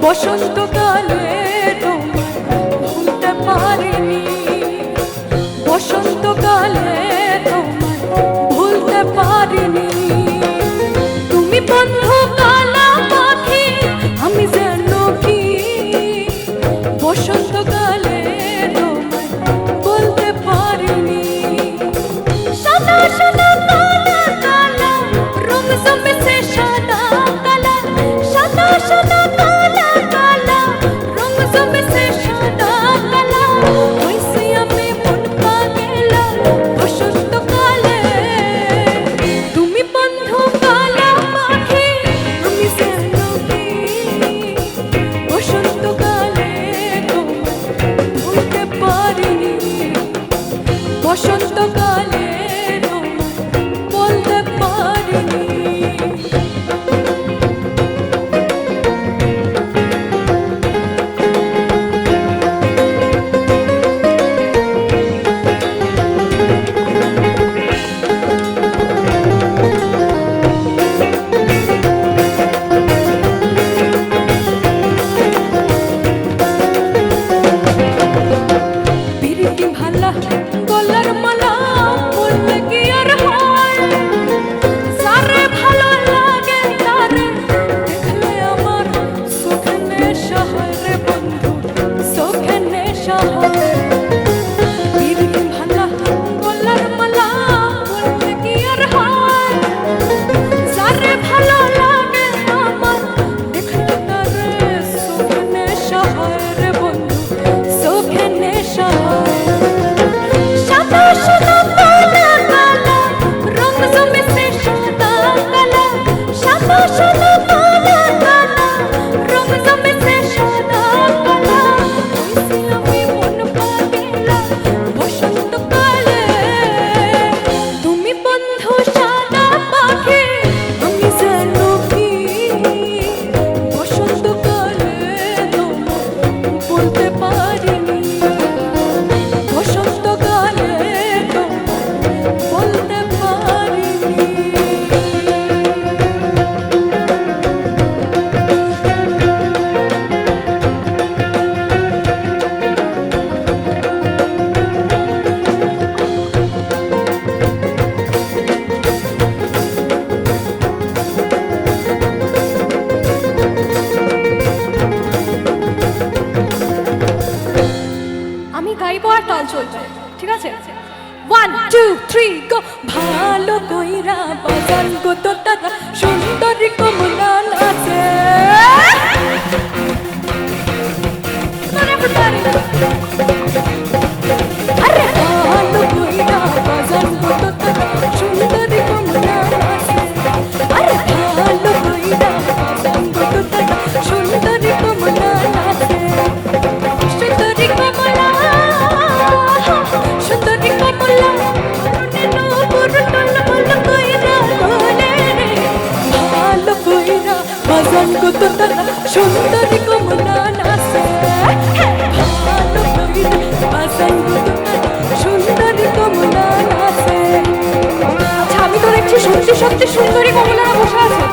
বসন্তকালে তোমায় ভুলতে পারিনি, বসন্তকালে তোমায় ভুলতে পারিনি। তুমি বন্ধু কালা পাখি, আমি যেন কি বসন্তকালে তোমায় বলতে পারিনি। সাদা সাদা কালা কালা রং জমেছে, সাদা কালা সাদা সাদা কালা কালা রং জমেছে, সাদা কালা হইছি আমি মন পাগলা বসন্তকালে। তুমি বন্ধু কালা পাখি, আমি যেন কি বসন্তকালে তোমায় ভুলতে পারিনি, বসন্তকালে বলতে পারিনি। পিরিতি ভালা গলার মালা পড়লে কি আর হয়, সারে ভালো লাগে তারে দেখলে আমার চোখে নেশা হয় রে বন্ধু, চোখে নেশা হয়। পিরিতি ভালা গলার মালা পড়লে কি আর হয়, সারে ভালো লাগে আমার দেখলে তারে চোখে নেশা হয় রে বন্ধু, চোখে নেশা হয়। সাদা সাদা কালা কালা রং জমেছে, সাদা কালা সাদা সাদা কালা কালা রং জমেছে, সাদা কালা হইছি আমি মন পাগলা বসন্তকালে। তুমি বন্ধু সাদা পাখি, আমি যেন কি বসন্তকালে তোমায় বলতে পারিনি, বসন্তকালে তোমায় বলতে পারিনি। আমি গাইবো আর তাল চলবে, ঠিক আছে? 1 2 3 গো। ভালো কইরা বাজান গো তো তারা সুন্দরী কমলা নাচে। আরে ভালো কইরা বাজান গো তো তারা সুন্দরী কমলা নাচে। আরে ভালো কইরা বাজান গো তো তারা সুন্দরী কমলা নাচে। সুন্দরী কমলা, সুন্দরী কমলা ভালো কইরা বাজান গো তো তারা সুন্দরী কমলা নাচে। ভালো কইরা বাজান গো তো তারা সুন্দরী কমলা নাচে। আচ্ছা, আমি তো দেখছি সত্যি সত্যি সুন্দরী কমলারা বসে আছে।